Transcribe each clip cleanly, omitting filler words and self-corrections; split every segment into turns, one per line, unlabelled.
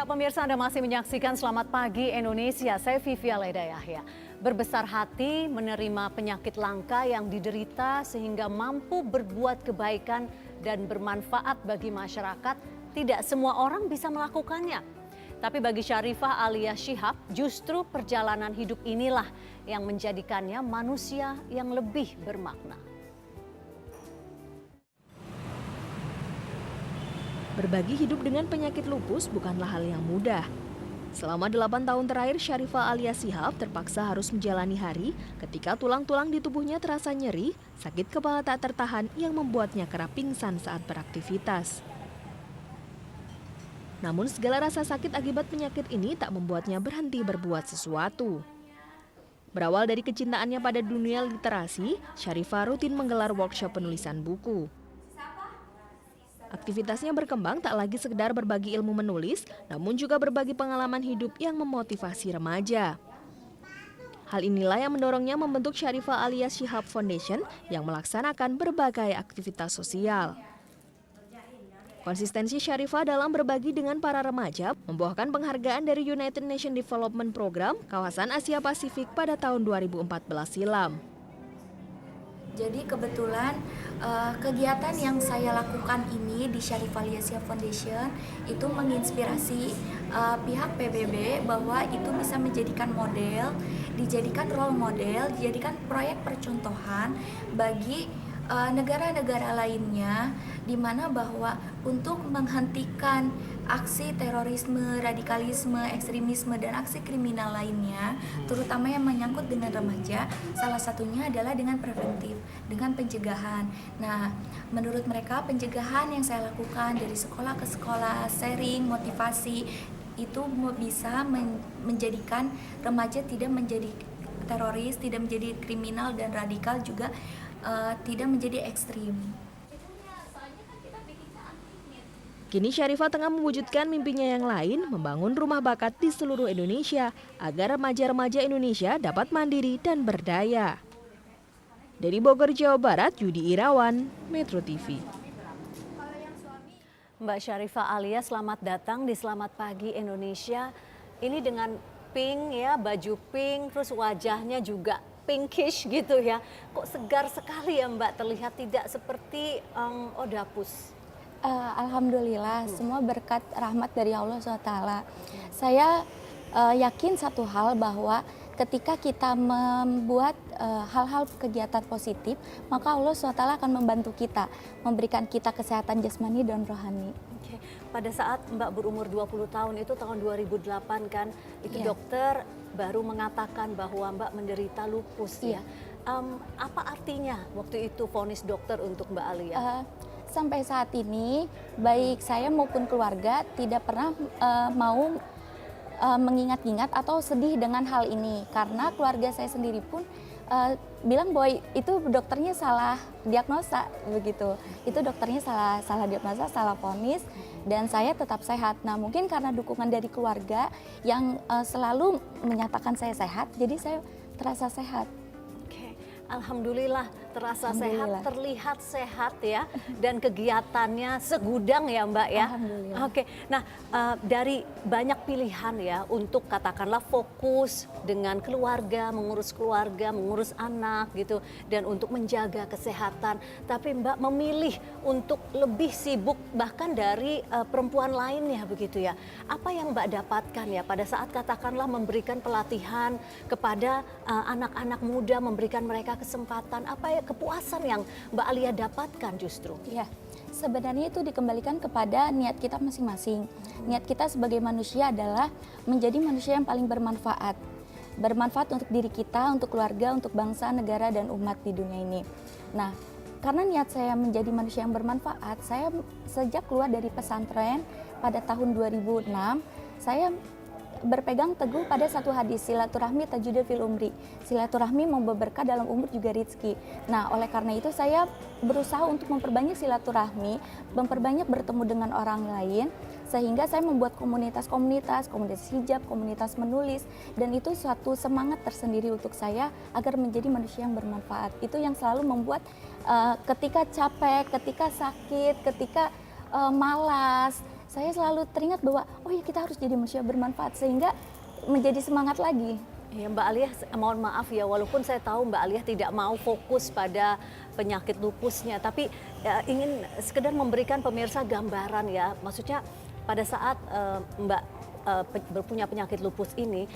Ya, pemirsa, Anda masih menyaksikan Selamat Pagi Indonesia. Saya Vivi Alaida Yahya. Berbesar hati menerima penyakit langka yang diderita sehingga mampu berbuat kebaikan dan bermanfaat bagi masyarakat. Tidak semua orang bisa melakukannya. Tapi bagi Syarifah alias Shihab, justru perjalanan hidup inilah yang menjadikannya manusia yang lebih bermakna.
Berbagi hidup dengan penyakit lupus bukanlah hal yang mudah. Selama 8 tahun terakhir, Syarifah alias Shihab terpaksa harus menjalani hari ketika tulang-tulang di tubuhnya terasa nyeri, sakit kepala tak tertahan yang membuatnya kerap pingsan saat beraktivitas. Namun segala rasa sakit akibat penyakit ini tak membuatnya berhenti berbuat sesuatu. Berawal dari kecintaannya pada dunia literasi, Syarifah rutin menggelar workshop penulisan buku. Aktivitasnya berkembang tak lagi sekedar berbagi ilmu menulis, namun juga berbagi pengalaman hidup yang memotivasi remaja. Hal inilah yang mendorongnya membentuk Syarifah alias Shihab Foundation yang melaksanakan berbagai aktivitas sosial. Konsistensi Syarifah dalam berbagi dengan para remaja membuahkan penghargaan dari United Nations Development Program kawasan Asia Pasifik pada tahun 2014 silam.
Jadi kebetulan kegiatan yang saya lakukan ini di Syarifah alias Shihab Foundation itu menginspirasi pihak PBB bahwa itu bisa menjadikan model, dijadikan role model, dijadikan proyek percontohan bagi negara-negara lainnya, di mana bahwa untuk menghentikan aksi terorisme, radikalisme, ekstremisme, dan aksi kriminal lainnya, terutama yang menyangkut dengan remaja, salah satunya adalah dengan preventif, dengan pencegahan. Nah, menurut mereka pencegahan yang saya lakukan dari sekolah ke sekolah, sharing, motivasi, itu bisa menjadikan remaja tidak menjadi teroris, tidak menjadi kriminal dan radikal, juga tidak menjadi ekstrim.
Kini Syarifah tengah mewujudkan mimpinya yang lain, membangun rumah bakat di seluruh Indonesia agar remaja-remaja Indonesia dapat mandiri dan berdaya. Dari Bogor, Jawa Barat, Yudi Irawan, Metro TV.
Mbak Syarifah alias selamat datang di Selamat Pagi Indonesia. Ini dengan pink ya, baju pink, terus wajahnya juga pinkish gitu ya. Kok segar sekali ya Mbak, terlihat tidak seperti Oedapus.
Alhamdulillah, semua berkat rahmat dari Allah SWT. Saya yakin satu hal bahwa ketika kita membuat hal-hal kegiatan positif, maka Allah SWT akan membantu kita, memberikan kita kesehatan jasmani dan rohani.
Oke. Pada saat Mbak berumur 20 tahun itu tahun 2008 kan, itu dokter baru mengatakan bahwa Mbak menderita lupus ya. Apa artinya waktu itu vonis dokter untuk Mbak Alia?
Sampai saat ini, baik saya maupun keluarga tidak pernah mau mengingat-ingat atau sedih dengan hal ini, karena keluarga saya sendiri pun bilang bahwa itu dokternya salah diagnosa begitu. Itu dokternya salah diagnosa, salah vonis, dan saya tetap sehat. Nah, mungkin karena dukungan dari keluarga yang selalu menyatakan saya sehat, jadi saya terasa sehat.
Alhamdulillah terasa sehat, terlihat sehat ya, dan kegiatannya segudang ya Mbak ya. Oke, nah dari banyak pilihan ya untuk katakanlah fokus dengan keluarga, mengurus anak gitu, dan untuk menjaga kesehatan. Tapi Mbak memilih untuk lebih sibuk bahkan dari perempuan lainnya begitu ya. Apa yang Mbak dapatkan ya pada saat katakanlah memberikan pelatihan kepada anak-anak muda, memberikan mereka kesempatan, apa ya kepuasan yang Mbak Alia dapatkan justru?
Ya, sebenarnya itu dikembalikan kepada niat kita masing-masing. Niat kita sebagai manusia adalah menjadi manusia yang paling bermanfaat. Bermanfaat untuk diri kita, untuk keluarga, untuk bangsa, negara, dan umat di dunia ini. Nah, karena niat saya menjadi manusia yang bermanfaat, saya sejak keluar dari pesantren pada tahun 2006, saya berpegang teguh pada satu hadis, silaturahmi tajudul fil umri. Silaturahmi membawa berkah dalam umur juga rezeki. Nah, oleh karena itu saya berusaha untuk memperbanyak silaturahmi, memperbanyak bertemu dengan orang lain, sehingga saya membuat komunitas hijab, komunitas menulis, dan itu suatu semangat tersendiri untuk saya agar menjadi manusia yang bermanfaat. Itu yang selalu membuat ketika capek, ketika sakit, ketika malas,
saya selalu teringat bahwa oh ya kita harus jadi manusia bermanfaat, sehingga menjadi semangat lagi.
Ya Mbak Alia, mohon maaf ya, walaupun saya tahu Mbak Alia tidak mau fokus pada penyakit lupusnya, tapi ingin sekedar memberikan pemirsa gambaran ya, maksudnya pada saat Mbak punya penyakit lupus ini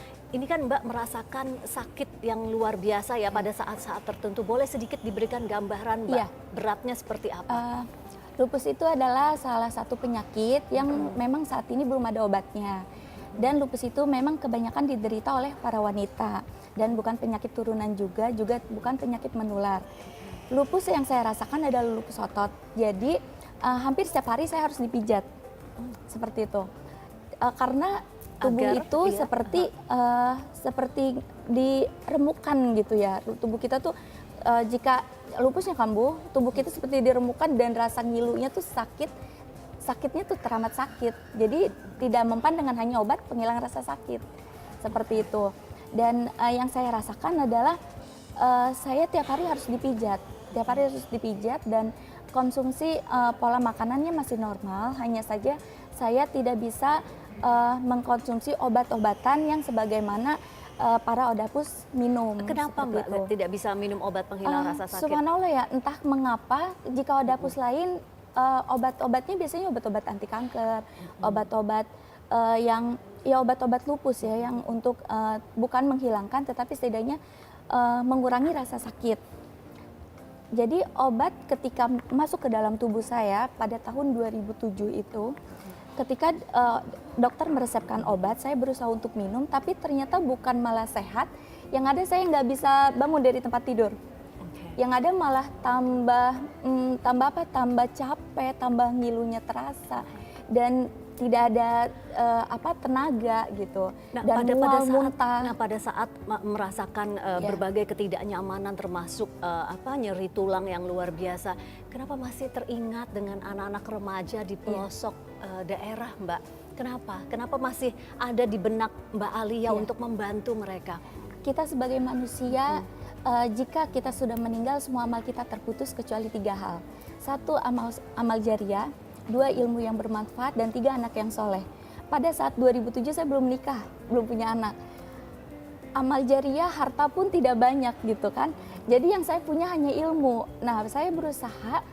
kan Mbak merasakan sakit yang luar biasa ya pada saat-saat tertentu. Boleh sedikit diberikan gambaran Mbak, beratnya seperti apa?
Lupus itu adalah salah satu penyakit yang memang saat ini belum ada obatnya. Dan lupus itu memang kebanyakan diderita oleh para wanita. Dan bukan penyakit turunan juga bukan penyakit menular. Lupus yang saya rasakan adalah lupus otot. Jadi hampir setiap hari saya harus dipijat. Seperti itu. Karena tubuh itu seperti diremukkan gitu ya. Tubuh kita tuh jika lupusnya kambuh, tubuh kita seperti diremukkan dan rasa ngilunya tuh sakitnya tuh teramat sakit. Jadi tidak mempan dengan hanya obat penghilang rasa sakit. Seperti itu. Dan yang saya rasakan adalah saya tiap hari harus dipijat. Tiap hari harus dipijat dan konsumsi pola makanannya masih normal. Hanya saja saya tidak bisa mengkonsumsi obat-obatan yang sebagaimana para odapus minum.
Kenapa Mbak tidak bisa minum obat penghilang rasa sakit?
Subhanallah ya, entah mengapa jika odapus lain obat-obatnya biasanya obat-obat anti kanker, obat-obat obat-obat lupus ya, yang untuk bukan menghilangkan tetapi setidaknya mengurangi rasa sakit. Jadi obat ketika masuk ke dalam tubuh saya pada tahun 2007 itu, ketika dokter meresepkan obat, saya berusaha untuk minum, tapi ternyata bukan malah sehat. Yang ada saya nggak bisa bangun dari tempat tidur. Yang ada malah tambah capek, tambah ngilunya terasa, dan tidak ada tenaga gitu.
Nah,
dan muntah.
pada saat merasakan berbagai ketidaknyamanan termasuk nyeri tulang yang luar biasa, kenapa masih teringat dengan anak-anak remaja di pelosok daerah, Mbak? Kenapa? Kenapa masih ada di benak Mbak Alia untuk membantu mereka?
Kita sebagai manusia, jika kita sudah meninggal, semua amal kita terputus kecuali 3 hal. 1, amal jariah. 2, ilmu yang bermanfaat. Dan 3, anak yang soleh. Pada saat 2007 saya belum nikah, belum punya anak. Amal jariah, harta pun tidak banyak gitu kan. Jadi yang saya punya hanya ilmu. Nah, saya berusaha,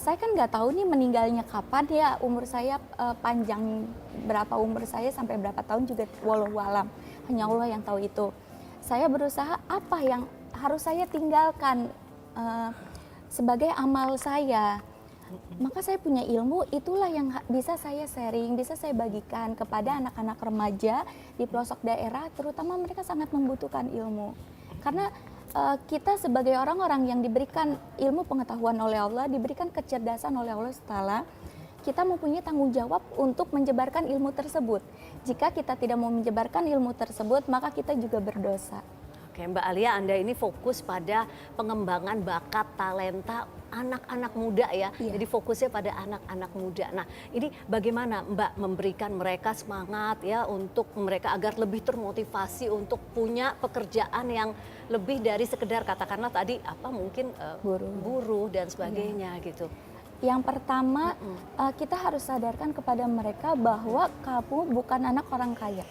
saya kan nggak tahu nih meninggalnya kapan ya, umur saya panjang berapa umur saya sampai berapa tahun juga wallahu alam. Hanya Allah yang tahu itu. Saya berusaha apa yang harus saya tinggalkan sebagai amal saya. Maka saya punya ilmu, itulah yang bisa saya sharing, bisa saya bagikan kepada anak-anak remaja di pelosok daerah, terutama mereka sangat membutuhkan ilmu. Karena kita sebagai orang-orang yang diberikan ilmu pengetahuan oleh Allah, diberikan kecerdasan oleh Allah Ta'ala, kita mempunyai tanggung jawab untuk menyebarkan ilmu tersebut. Jika kita tidak mau menyebarkan ilmu tersebut, maka kita juga berdosa.
Oke, Mbak Alia, Anda ini fokus pada pengembangan bakat, talenta anak-anak muda ya. Jadi fokusnya pada anak-anak muda. Nah, ini bagaimana Mbak memberikan mereka semangat ya untuk mereka agar lebih termotivasi untuk punya pekerjaan yang lebih dari sekedar katakanlah tadi mungkin buruh dan sebagainya gitu.
Yang pertama, kita harus sadarkan kepada mereka bahwa kamu bukan anak orang kaya.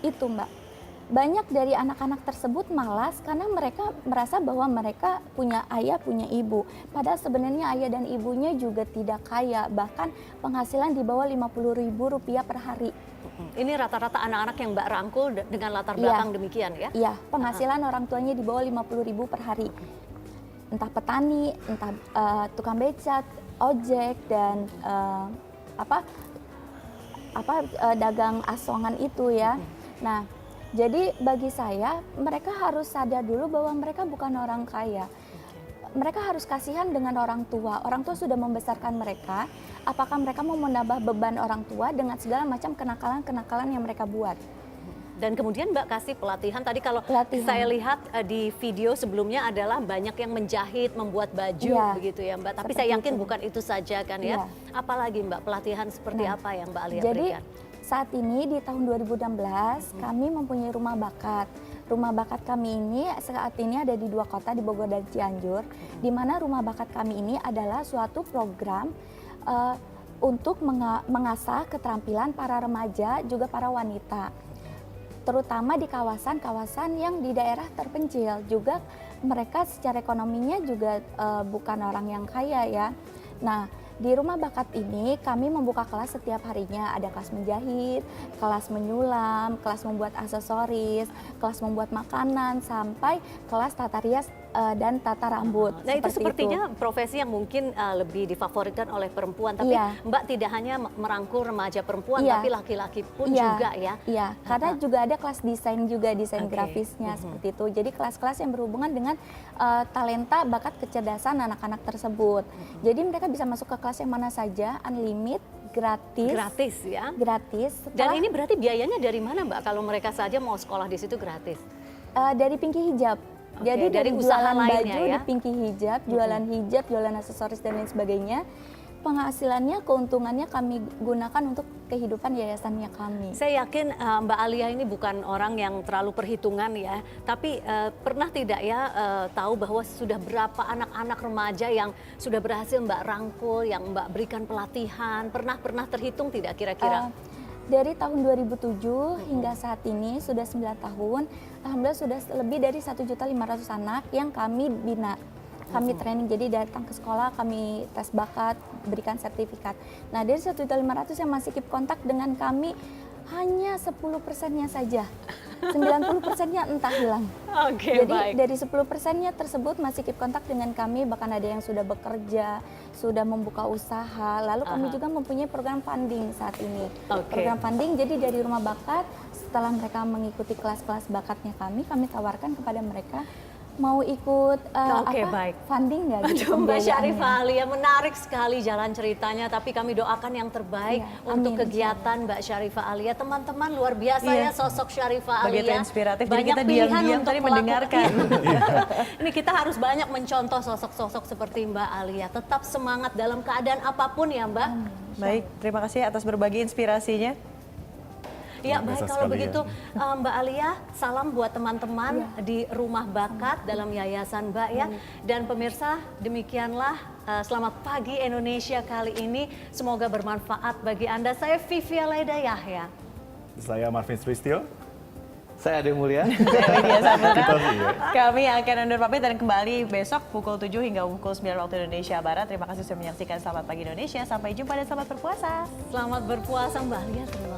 Itu Mbak. Banyak dari anak-anak tersebut malas karena mereka merasa bahwa mereka punya ayah, punya ibu. Padahal sebenarnya ayah dan ibunya juga tidak kaya, bahkan penghasilan di bawah Rp50.000 per hari.
Ini rata-rata anak-anak yang Mbak rangkul dengan latar belakang demikian ya? Iya,
penghasilan orang tuanya di bawah Rp50.000 per hari. Entah petani, entah tukang becak, ojek, dan dagang asongan itu ya. Nah, jadi bagi saya, mereka harus sadar dulu bahwa mereka bukan orang kaya. Mereka harus kasihan dengan orang tua. Orang tua sudah membesarkan mereka. Apakah mereka mau menambah beban orang tua dengan segala macam kenakalan-kenakalan yang mereka buat?
Dan kemudian Mbak kasih pelatihan. Tadi kalau saya lihat di video sebelumnya adalah banyak yang menjahit, membuat baju begitu ya Mbak. Tapi saya yakin bukan itu saja kan ya. Apalagi Mbak, pelatihan seperti apa yang Mbak Alia berikan?
Saat ini di tahun 2016 kami mempunyai rumah bakat. Rumah bakat kami ini saat ini ada di 2 kota, di Bogor dan Cianjur. Di mana rumah bakat kami ini adalah suatu program untuk mengasah keterampilan para remaja juga para wanita, terutama di kawasan-kawasan yang di daerah terpencil. Juga mereka secara ekonominya juga bukan orang yang kaya ya. Nah, di Rumah Bakat ini kami membuka kelas setiap harinya. Ada kelas menjahit, kelas menyulam, kelas membuat aksesoris, kelas membuat makanan, sampai kelas tata rias dan tata rambut.
Nah, itu
seperti
sepertinya profesi yang mungkin lebih difavoritkan oleh perempuan. Tapi
Iya.
Mbak tidak hanya merangkul remaja perempuan,
Iya.
tapi laki-laki pun
Iya,
juga ya.
Iya, karena juga ada kelas desain juga, desain
Oke.
grafisnya seperti itu. Jadi kelas-kelas yang berhubungan dengan talenta, bakat, kecerdasan anak-anak tersebut. Jadi mereka bisa masuk ke kelas yang mana saja, unlimited, gratis.
Gratis ya.
Gratis.
Dan
Setelah-
ini berarti biayanya dari mana Mbak? Kalau mereka saja mau sekolah di situ gratis?
dari Pinky Hijab.
Oke,
Jadi
dari
dari
usaha
jualan
lainnya
baju
ya?
di Pinky Hijab, jualan aksesoris dan lain sebagainya. Penghasilannya, keuntungannya kami gunakan untuk kehidupan yayasannya kami.
Saya yakin Mbak Alia ini bukan orang yang terlalu perhitungan ya, tapi pernah tidak ya tahu bahwa sudah berapa anak-anak remaja yang sudah berhasil Mbak rangkul, yang Mbak berikan pelatihan, pernah terhitung tidak kira-kira?
Dari tahun 2007 hingga saat ini sudah 9 tahun, alhamdulillah sudah lebih dari 1.500.000 anak yang kami bina. Kami training, jadi datang ke sekolah, kami tes bakat, berikan sertifikat. Nah, dari 1.500.000 yang masih keep kontak dengan kami, hanya 10%-nya saja. 90%-nya entah hilang.
Oke,
Jadi
baik.
dari 10%-nya tersebut masih keep kontak dengan kami, bahkan ada yang sudah bekerja, sudah membuka usaha. Lalu kami juga mempunyai program funding saat ini.
Oke.
Program funding, jadi dari Rumah Bakat, setelah mereka mengikuti kelas-kelas bakatnya kami tawarkan kepada mereka, mau ikut
Oke, baik.
funding nggak gitu
Aduh, Mbak
pembiayaannya.
Syarifah Alia, menarik sekali jalan ceritanya, tapi kami doakan yang terbaik
Iya,
untuk
amin,
kegiatan Mbak Syarifah Alia. Teman-teman luar biasa
Iya.
ya sosok Syarifah Alia.
Begitu inspiratif, jadi
Banyak
kita
pilihan
diam-diam
untuk
tadi
melakukan.
mendengarkan.
Ini kita harus banyak mencontoh sosok-sosok seperti Mbak Alia. Tetap semangat dalam keadaan apapun ya Mbak.
Baik, terima kasih atas berbagi inspirasinya.
Ya
Luar
baik,
biasa
kalau
sekali
begitu
ya.
Mbak Alia, salam buat teman-teman di Rumah Bakat dalam Yayasan Mbak ya. Dan pemirsa, demikianlah Selamat Pagi Indonesia kali ini. Semoga bermanfaat bagi Anda. Saya Vivia Laida Yahya.
Saya Marvin Sulistyo.
Saya Ade Mulya.
Saya Widya Saputra.
Kita sih ya.
Kami akan undur pamit dan kembali besok pukul 7 hingga pukul 9 waktu Indonesia Barat. Terima kasih sudah menyaksikan Selamat Pagi Indonesia. Sampai jumpa dan selamat berpuasa.
Selamat berpuasa Mbak Alia. Terima